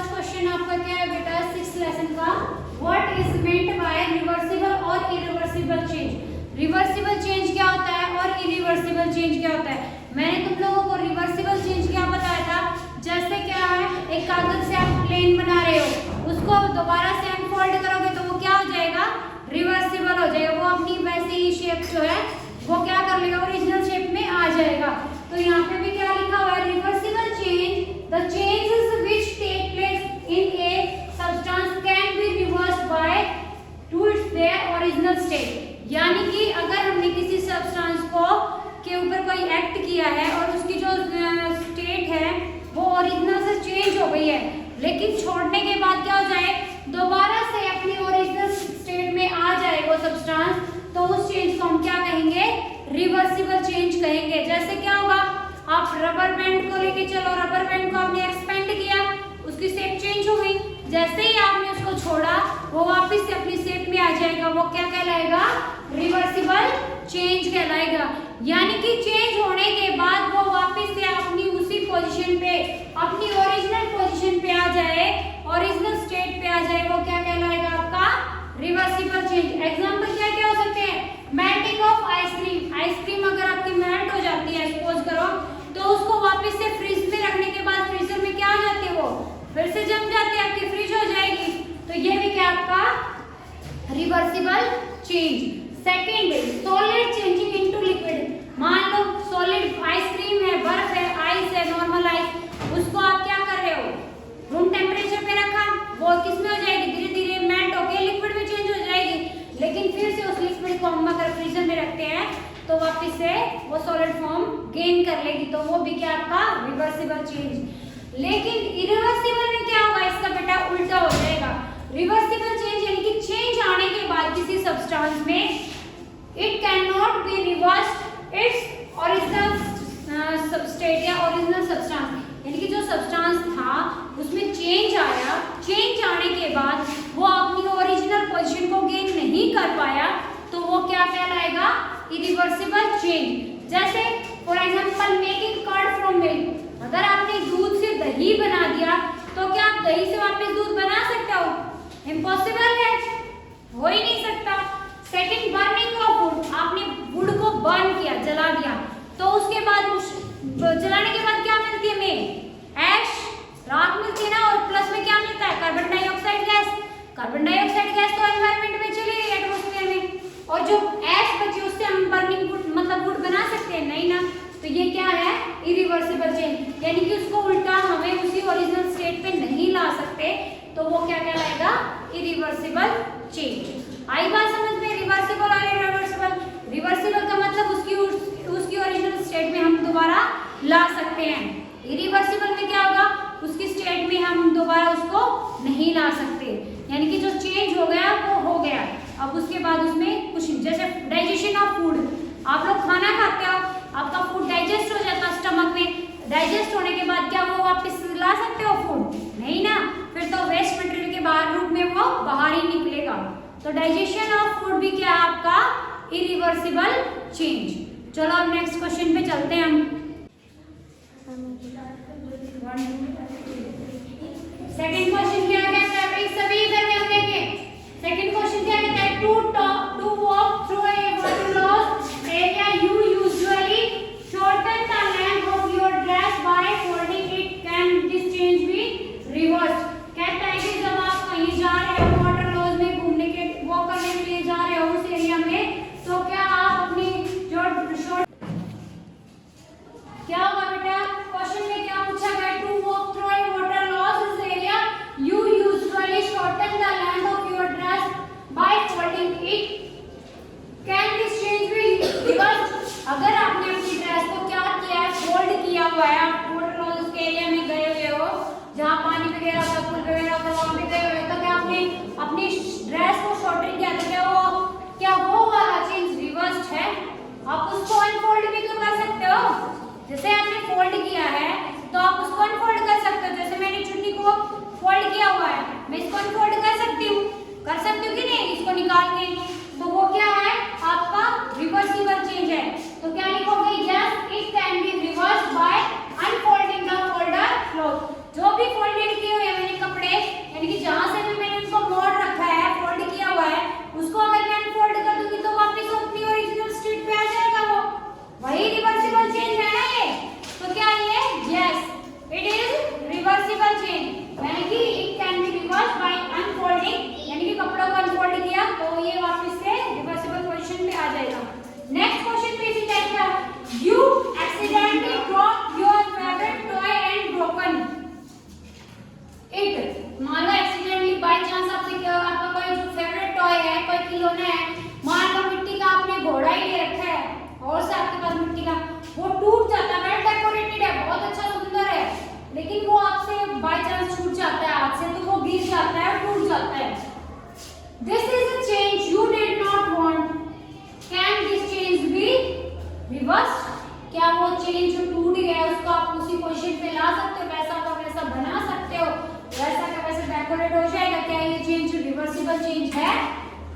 First question आपका क्या है बेटा 6th लेसन का, what is meant by reversible और इरिवर्सिबल चेंज। रिवर्सिबल चेंज क्या होता है और इरिवर्सिबल चेंज क्या होता है। मैंने तुम लोगों को रिवर्सिबल चेंज क्या बताया था, जैसे क्या है एक कागज से आप प्लेन बना रहे हो, उसको दोबारा से अनफोल्ड करोगे तो वो क्या हो जाएगा, रिवर्सिबल हो जाएगा। वो अपनी वैसे ही शेप जो है वो क्या कर लेगा, ओरिजिनल शेप में आ जाएगा। तो यहाँ पे भी क्या लिखा हुआ है, reversible change the changes which take place in a substance can be reversed by to its their original state. यानी कि अगर हमने किसी सब्सटेंस को के ऊपर कोई एक्ट किया है और उसकी जो स्टेट है वो ओरिजिनल से चेंज हो गई है, लेकिन छोड़ने के बाद क्या हो जाए, दोबारा से अपनी ओरिजिनल स्टेट में आ जाए वो सब्सटेंस, तो उस चेंज को हम क्या कहेंगे, रिवर्सिबल चेंज कहेंगे। जैसे क्या होगा, आप रबर बैंड को लेके चलो, रबर बैंड को आपने एक्सपेंड किया, उसकी शेप चेंज हो गई, जैसे ही आपने उसको छोड़ा वो वापस से अपनी शेप में आ जाएगा, वो क्या कहलाएगा, रिवर्सिबल चेंज कहलाएगा। यानी कि चेंज होने के बाद वो वापस से अपनी उसी पोजीशन पे, अपनी ओरिजिनल पोजीशन पे आ जाए, ओरिजिनल स्टेट पे आ जाए, वो क्या कहलाएगा आपका, रिवर्सिबल चेंज। एग्जांपल क्या क्या हो सकते हैं, मेल्टिंग ऑफ आइसक्रीम। आइसक्रीम अगर आपकी मेल्ट हो जाती है सपोज करो, तो उसको वापस से फ्रिज में रखने के बाद फ्रीजर में क्या हो जाती है, वो फिर से जम जाती है, आपकी फ्रिज हो जाएगी। तो ये भी क्या आपका reversible change. Second, solid changing into liquid. मान लो सॉलिड आइसक्रीम है, बर्फ है, आइस है, नॉर्मल आइस, उसको आप क्या कर रहे हो, रूम टेम्परेचर पे रखा, वो किस में हो जाएगी, धीरे धीरे मेल्ट होकर लिक्विड में चेंज हो जाएगी। लेकिन फिर से उस लिक्विड को हम अगर फ्रीजर में रखते हैं तो वापस से वो सॉलिड फॉर्म गेन कर लेगी, तो वो भी क्या आपका रिवर्सिबल चेंज। लेकिन इरिवर्सिबल में क्या होगा, इसका बेटा उल्टा हो जाएगा। रिवर्सिबल चेंज यानी कि चेंज आने के बाद किसी सब्सटेंस में it can not be reversed its original state या ओरिजिनल सब्सटेंस, यानी कि जो सब्सटेंस था उसमें चेंज आया, चेंज आने के बाद वो अपनी ओरिजिनल पोजीशन को गेन नहीं कर पाया, तो वो क्या कहलाएगा, इरिवर्सिबल चेंज। जैसे for example making curd from milk. अगर आपने दूध से दही बना दिया तो क्या आप दही से वापस दूध बना सकते हो, इम्पॉसिबल है, हो ही नहीं सकता। Second, burning of would. आपने वुड को बर्न किया, जला दिया, तो उसके बाद जलाने के बाद क्या मिलती है हमें, ऐश, राख मिलती है ना, और प्लस में क्या मिलता है, carbon dioxide gas. Carbon dioxide gas तो एनवायरनमेंट में चली गई, एटमॉस्फेयर में, और जो ऐश बची उससे हम बर्निंग वुड मतलब वुड बना सकते हैं, नहीं ना। तो ये क्या है, इरिवर्सिबल चेंज, यानी कि उसको उल्टा हमें उसी ओरिजिनल स्टेट पे नहीं ला सकते, तो वो क्या कहलाएगा, इरिवर्सिबल चेंज। आई बात समझ में, रिवर्सिबल और इरिवर्सिबल। रिवर्सिबल का मतलब उसकी ओरिजिनल स्टेट में हम दोबारा ला सकते हैं, इरिवर्सिबल में क्या होगा, उसकी स्टेट में हम दोबारा उसको नहीं ला सकते, यानी कि जो चेंज हो गया वो हो गया। अब उसके बाद उसमें कुछ, जैसे डाइजेशन ऑफ फूड, आप लोग खाना खाते हो, आपका फूड डाइजेस्ट हो जाता है स्टमक में, डाइजेस्ट होने के बाद क्या वो वापस ला सकते हो फूड, नहीं ना, फिर तो वेस्ट मटेरियल के बाहर रूप में वो बाहर ही निकलेगा। तो डाइजेशन ऑफ फूड भी क्या है आपका, इरिवर्सिबल चेंज। चलो अब नेक्स्ट क्वेश्चन पे चलते हैं हम। सेकंड क्वेश्चन क्या कहता है, सभी इधर में देखें। सेकंड क्वेश्चन क्या कहता है, to walk through a water loss area you usually shorten the length of your dress by folding it, can this change be reversed. कहता है कि जब आप कहीं जा रहे हो, वाटर लॉस में घूमने के, वॉक करने के लिए जा रहे हो उस एरिया में, तो क्या आप अपनी जो शॉर्ट, क्या होगा बेटा, क्वेश्चन में क्या पूछा गया, to walk through a water loss area you usually shorten the length of your dress by folding it, can this change be reversed. अगर आपने अपनी ड्रेस को क्या किया है, फोल्ड किया हुआ है, आप वाटर लॉस के एरिया में गए हुए हो जहाँ पानी वगैरह होता, पुल वगैरह होता, वहाँ पे गए हुए, तो क्या आपने अपनी ड्रेस को शॉर्टन किया, तो क्या वो वाला चेंज रिवर्स्ड है। आप उसको अनफोल्ड भी तो कर सकते हो, जैसे आपने फोल्ड किया है तो आप उसको अनफोल्ड कर सकते हो, जैसे मैंने चुन्नी को फोल्ड किया हुआ है, मैं इसको अनफोल्ड कर सकती हूँ कि नहीं, इसको निकाल के, तो वो क्या है आपका रिवर्सिबल चेंज है। तो क्या लिखोगे, yes it can be reversed bye unfolding the folder cloth. जो भी फोल्डेड किए हुए मैंने कपड़े कागज मिट्टी का, वो टूट जाता है, वेल डेकोरेटेड है, बहुत अच्छा सुंदर है, लेकिन वो आपसे बाय चांस छूट जाता है हाथ से, तो वो गिर जाता है और टूट जाता है। This is a change you did not want, can this change be reversed? क्या वो चेंज जो टूट गया है उसको आप उसी पोजीशन पे ला सकते हो, वैसा का वैसा बना सकते हो, वैसा का वैसा डेकोरेट हो जाएगा? क्या ये चेंज रिवर्सिबल चेंज है?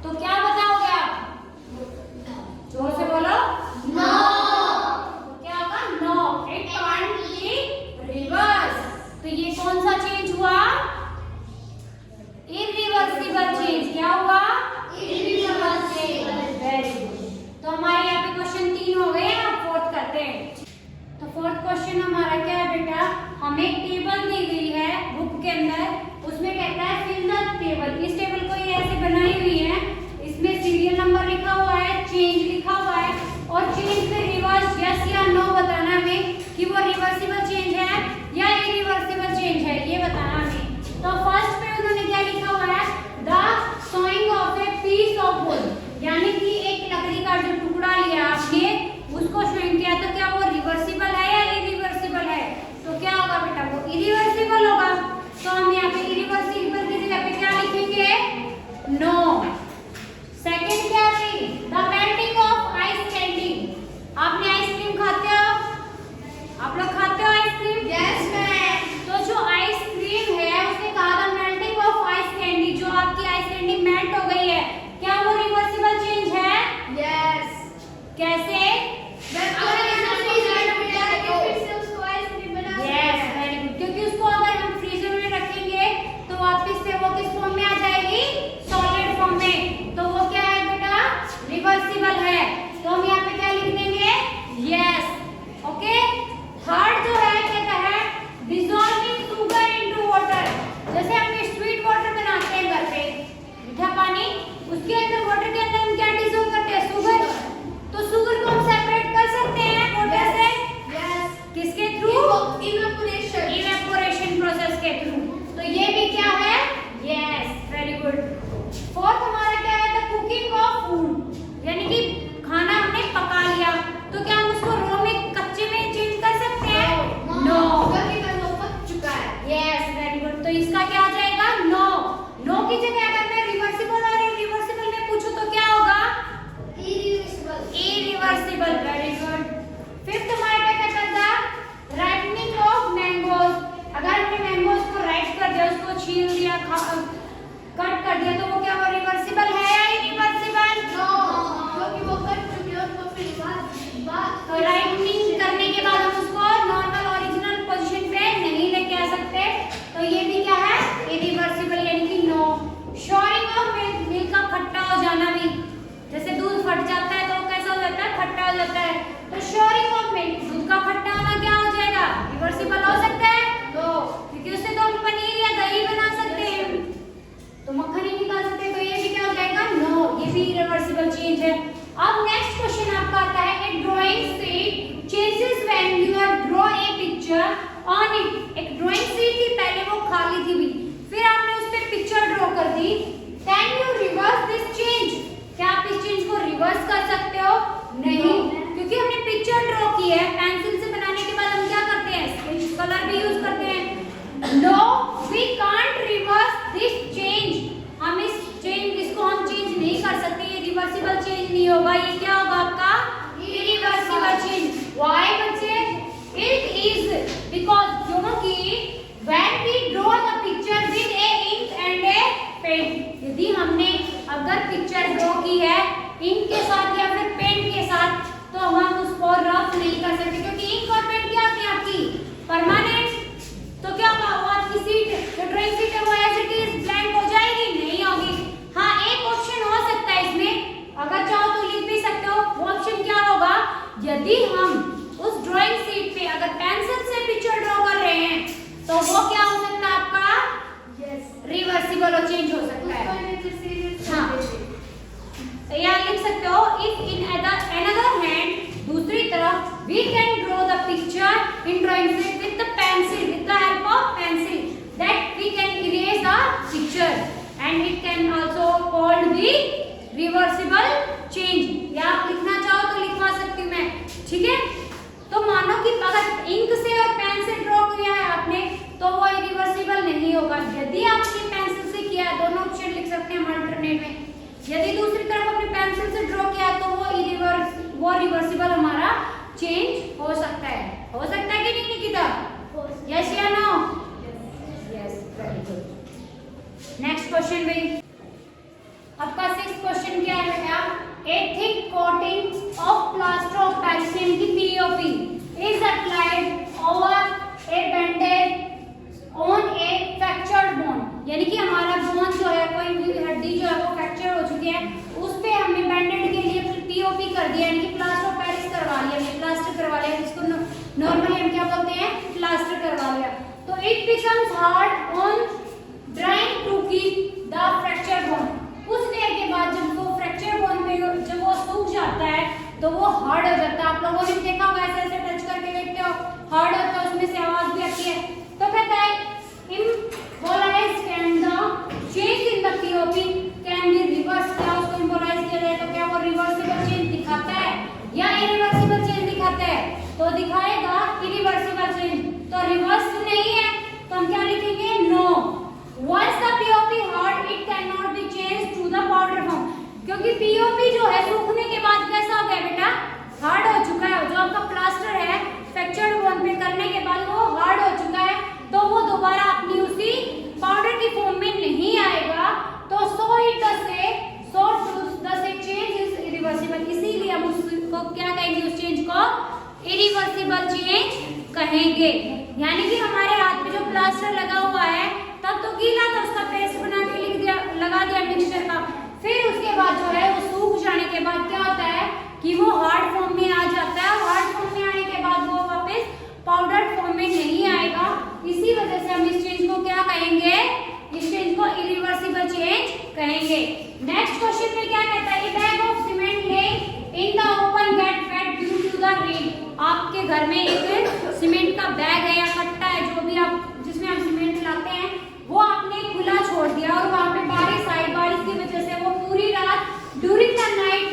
तो क्या बताओगे आप? जोर से बोलो। नो। तो क्या होगा? No, it can't be reverse. तो ये कौन सा चेंज हुआ? Irreversible change. क्या हुआ? Irreversible change. Very good. तो हमारे यहाँ पे क्वेश्चन 3 हो गए, अब फोर्थ करते हैं। तो फोर्थ क्वेश्चन हमारा क्या है बेटा? हमें एक टेबल दी गई है बुक के अंदर, उसमें कहता है फिल द टेबल। इस टेबल को ये ऐसे बनाई हुई है, इसमें सीरियल नंबर लिखा हुआ है, चेंज लिखा हुआ है, और चेंज पे रिवर्स यस या नो बताना हमें कि वो रिवर्सिबल चेंज है या इरिवर्सिबल चेंज है, ये बताना हमें। तो फर्स्ट पे उन्होंने क्या लिखा हुआ है? The sawing of a piece of wood, यानी कि एक लकड़ी का जो टुकड़ा लिया आपने उसको शॉइंग किया, तो क्या वो रिवर्सिबल है या इरिवर्सिबल है? तो क्या होगा बेटा? वो इरिवर्सिबल होगा। तो हम यहाँ पे इरिवर्सिबल की जगह पे क्या लिखेंगे? नो। सेकंड क्या थी? The melting of ice candy. आपने आइसक्रीम खाते हो? आप लोग खाते हो आइसक्रीम? Yes ma'am. तो जो आइसक्रीम है उसने कहा the melting of ice candy, जो आपकी आइस कैंडी मेल्ट हो गई है, क्या वो रिवर्सिबल चेंज है? यस। कैसे? क्योंकि उसको अगर हम फ्रीजर में रखेंगे तो वापस से वो किस फॉर्म में आ जाएगी? सॉलिड फॉर्म में। तो वो क्या है बेटा? रिवर्सिबल है। तो हम यहाँ पे क्या लिख देंगे? यस। ओके। थर्ड जो है कहता है डिसॉल्विंग शुगर इनटू वाटर। जैसे हम स्वीट वाटर बनाते हैं घर पे, मीठा पानी, उसके अंदर वाटर के अंदर हम क्या डिसॉल्व करते हैं? शुगर। तो शुगर को हम सेपरेट कर सकते हैं वाटर से? यस। किसके थ्रू? इवेपोरेशन। इवेपोरेशन प्रोसेस के थ्रू। तो ये भी क्या है? Yes, very good. फोर्थ हमारा क्या है? द कुकिंग ऑफ फूड, यानी कि खाना हमने पका लिया, तो क्या हम उसको रॉ में कच्चे में चेंज कर सकते हैं? नो। पक चुका है। Yes, very good. तो इसका क्या आ जाएगा? नो। नो की जगह अगर मैं रिवर्सिबल और इरिवर्सिबल में पूछूं तो क्या होगा? इरिवर्सिबल। Very good. फिफ्थ हमारा क्या कहता था? Ripening of mangoes. अगर हमने मैंगोज को राइप कर दिया, उसको छील दिया, कट कर दिया, तो वो क्या वो रिवर्सिबल है या इरिवर्सिबल? नो, क्योंकि वो कट चुके हैं, उसको फिर तो राइपनिंग करने के बाद हम उसको नॉर्मल ओरिजिनल पोजीशन पे नहीं लेके आ सकते, तो ये भी क्या है? इरिवर्सिबल, यानी कि नो। शॉरिंग ऑफ मिल्क, मिल्क का खट्टा हो जाना भी, जैसे दूध फट जाता है तो कैसा हो जाता है? खट्टा हो जाता है। तो शॉरिंग ऑफ मिल्क, दूध का खट्टा होना क्या हो जाएगा? रिवर्सिबल हो सकता है? नो, क्योंकि उससे तो हम पनीर या दही बना सकते हैं, तो मक्खन ही निकाल सकते हैं, तो ये भी क्या हो जाएगा? नो, ये भी रिवर्सिबल चेंज है। अब नेक्स्ट क्वेश्चन आपका आता है a drawing sheet changes when you draw a picture on it. एक ड्राइंग शीट थी, पहले वो खाली थी भी, फिर आपने उस पे पिक्चर ड्रॉ कर दी, can you reverse this change? क्या आप इस चेंज को रिवर्स कर सकते हो? नहीं, क्योंकि हमने पिक्चर ड्रॉ की है। पेंसिल से बनाने के बाद हम क्या करते हैं? स्केच कलर भी यूज करते हैं। No, we can't reverse this change. हम इस चेंज, इसको हम चेंज नहीं कर सकते, ये रिवर्सिबल चेंज नहीं होगा। ये क्या होगा आपका? Irreversible change. व्हाई बच्चे? इट इज बिकॉज, क्योंकि when we draw the picture with a ink and a pen, यदि हमने अगर पिक्चर ड्रॉ की है इंक के साथ या फिर पेन के साथ, तो हम उसको रफ नहीं कर सकते, क्योंकि इंक और पेन क्या होती है आपकी? परमानेंट। तो क्या होगा? वो आपकी सीट, जो ड्राइंग सीट है, वो एज इट इज ब्लैंक हो जाएगी? नहीं होगी। हाँ, एक ऑप्शन हो सकता है इसमें, अगर चाहो तो लिख भी सकते हो। वो ऑप्शन क्या होगा? यदि हम उस ड्राइंग सीट पे अगर पेंसिल से पिक्चर ड्रॉ कर रहे हैं, तो वो क्या हो सकता है आपका? रिवर्सिबल और चेंज हो सकता है। हाँ, या लिख सकते हो इफ इन अनदर हैंड, दूसरी तरफ, we can draw the picture in drawing sheet with the pencil, with the help of pencil, that we can erase the picture and it can also called the reversible change. या आप लिखना चाहो तो लिखवा सकती हूँ मैं, ठीक है? नहीं होगा। यदि आपने पेंसिल से किया, दोनों ऑप्शन लिख सकते हैं हम अल्टरनेट में। यदि दूसरी तरफ अपने पेंसिल से ड्रॉ किया तो वो रिवर्सिबल हमारा चेंज हो सकता है। हो सकता है कि नहीं निकिता? यस या no? Yes, very good. Next question भाई, आपका 6th क्वेश्चन क्या है बेटा? A thick coating of plaster of Paris यानी कि POP is applied over a bandage on a fractured bone, यानी कि हमारा बोन जो है, कोई भी हड्डी जो है वो फ्रैक्चर हो चुकी है, उस पे हमने बैंडेड के लिए पीओपी कर दिया, यानी कि प्लास्टर ऑफ पेरिस करवा लिया, हमने प्लास्टर करवा लिया, जिसको नॉर्मली हम क्या बोलते हैं? प्लास्टर करवा लिया। तो it becomes hard on drying to keep the fractured bone. कुछ देर के बाद जब वो फ्रैक्चर बोन पे जब वो सूख जाता है तो वो हार्ड हो जाता है। आप लोगों ने देखा होगा, ऐसे ऐसे टच करके देखते हो, हार्ड होता है, उसमें से आवाज भी आती है। तो कहता है immobilise can the change in the POP can be reverse. क्या उसको इम्बोलाइज किया जाए तो क्या वो रिवर्सिबल चेंज दिखाता है या इरिवर्सिबल चेंज दिखाता है? तो दिखाएगा इरिवर्सिबल चेंज। तो रिवर्स नहीं है तो हम क्या लिखेंगे? No. Once the POP hard, it cannot be changed to the powder form, क्योंकि POP जो है सूखने के बाद कैसा हो गया बेटा? हार्ड हो चुका है। जो आपका प्लास्टर है फ्रैक्चर्ड बोन पे करने के बाद वो हार्ड हो चुका है, तो वो दोबारा अपनी उसी पाउडर की फॉर्म में नहीं आएगा। तो सो इट से चेंज इज इरिवर्सिबल, इसीलिए हम उसको क्या कहेंगे? उस चेंज को इरिवर्सिबल चेंज कहेंगे। यानी कि हमारे हाथ पे जो प्लास्टर लगा हुआ है तब तो गीला था, उसका पेस्ट बना के लिख दिया, लगा दिया मिक्सचर का, फिर उसके बाद जो है वो सूख जाने के बाद क्या होता है कि वो हार्ड फॉर्म में आ जाता है। हार्ड फॉर्म में आने के बाद वो वापस पाउडर फॉर्म में नहीं आएगा। इसी वजह से हम इस चेंज को क्या कहेंगे? इस चेंज को इरिवर्सिबल चेंज कहेंगे। नेक्स्ट क्वेश्चन में क्या कहता है? Bag of cement lay in the open get wet due to the rain. आपके घर में एक सीमेंट का बैग है या कट्टा है, जो भी आप जिसमें आप सीमेंट लाते हैं, वो आपने खुला छोड़ दिया और वहां पे बारिश आई। बारिश की वजह से वो पूरी रात during the night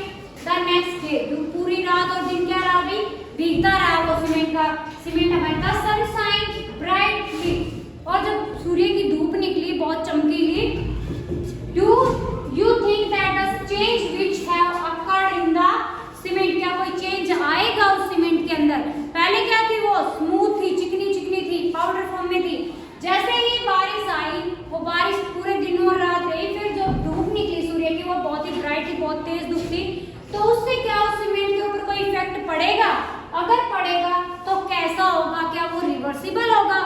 the next day, पूरी रात और दिन क्या रहा? भी भीगता रहा वो सीमेंट हमारा सनशाइन ब्राइटली, और जब सूर्य की धूप निकली बहुत चमकीली, do you think that the change which have occurred in the cement, क्या कोई चेंज आएगा उस सीमेंट के अंदर? पहले क्या थी? वो स्मूथ थी, चिकनी चिकनी थी, पाउडर फॉर्म में थी। जैसे ही बारिश आई, वो बारिश पूरे दिन और रात रही, फिर जो धूप निकली सूर्य की वो बहुत ही ब्राइट थी, बहुत तेज धूप थी, तो उससे क्या उस सीमेंट के ऊपर कोई इफेक्ट पड़ेगा? अगर पड़ेगा तो कैसा होगा? क्या वो रिवर्सिबल होगा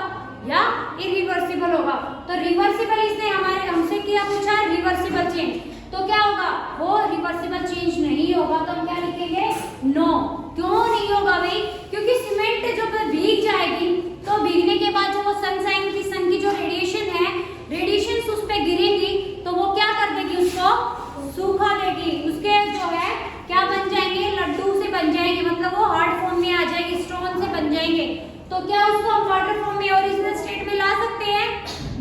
या इरिवर्सिबल होगा? तो रिवर्सिबल इसने हमसे क्या पूछा? Reversible change. तो क्या होगा? वो रिवर्सिबल चेंज नहीं होगा। तो हम क्या लिखेंगे? नो। क्यों नहीं होगा भाई? क्योंकि सीमेंट जब भीग जाएगी तो भीगने के बाद जो वो सनशाइन की, सन की जो रेडिएशन है, रेडिएशन उस पे गिरेगी तो वो क्या कर देगी? उसको सूखा देगी। उसके जो है क्या बन जाएंगे? लड्डू से बन जाएंगे, मतलब वो हार्ड फॉर्म में आ जाएगी, स्टोन से बन जाएंगे। तो क्या उसको हम वाटर फॉर्म में ओरिजिनल स्टेट में ला सकते हैं?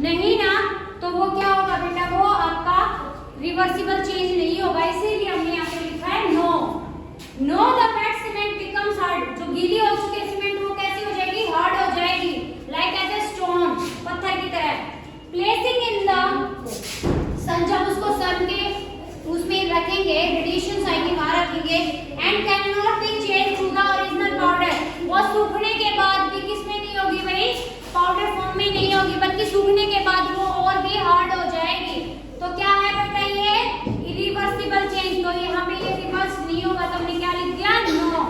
नहीं ना। तो वो क्या होगा बेटा? वो आपका रिवर्सिबल चेंज नहीं होगा। इसीलिए हमने यहाँ पे लिखा है no. No the wet cement becomes hard. जो गीली हो चुकी है सीमेंट वो कैसी हो जाएगी? हार्ड हो जाएगी, लाइक एज ए स्टोन, पत्थर की तरह। प्लेसिंग इन द सन, जब उसको सन के उसमें रखेंगे, रेडिएशन आएंगे वहां रखेंगे, and can not be change to the original powder. वो सूखने के बाद भी किसमें नहीं होगी भाई? पाउडर फॉर्म में नहीं होगी, बल्कि सूखने के बाद वो और भी हार्ड हो जाएगी। तो क्या है बेटा? ये इरिवर्सिबल चेंज। तो यहाँ पे ये रिवर्स नहीं होगा, तो हमने क्या लिख दिया? नो।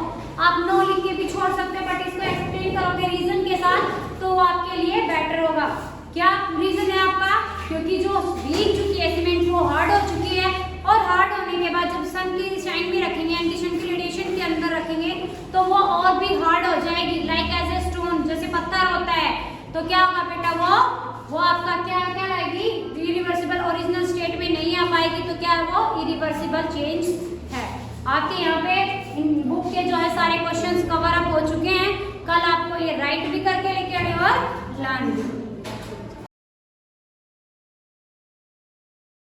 आप नो लिख के भी छोड़ सकते हैं, बट इसको एक्सप्लेन करोगे रीजन के साथ तो आपके लिए बेटर होगा। क्या रीजन है आपका? क्योंकि जो भीग चुकी है सीमेंट वो हार्ड हो चुकी है, और हार्ड होने के बाद जब सन की शाइन में रखेंगे, यानी सन की रेडिएशन के अंदर रखेंगे, तो वो और भी हार्ड हो जाएगी, लाइक एज ए स्टोन, जैसे पत्थर होता है। तो क्या होगा बेटा? वो आपका क्या लाएगी? इरिवर्सिबल, ओरिजिनल स्टेट में नहीं आ पाएगी। तो क्या है? वो इरिवर्सिबल चेंज है। आपके यहाँ पे बुक के जो है सारे क्वेश्चंस कवर अप हो चुके हैं। कल आपको ये राइट भी करके लेके आने और लर्न भी।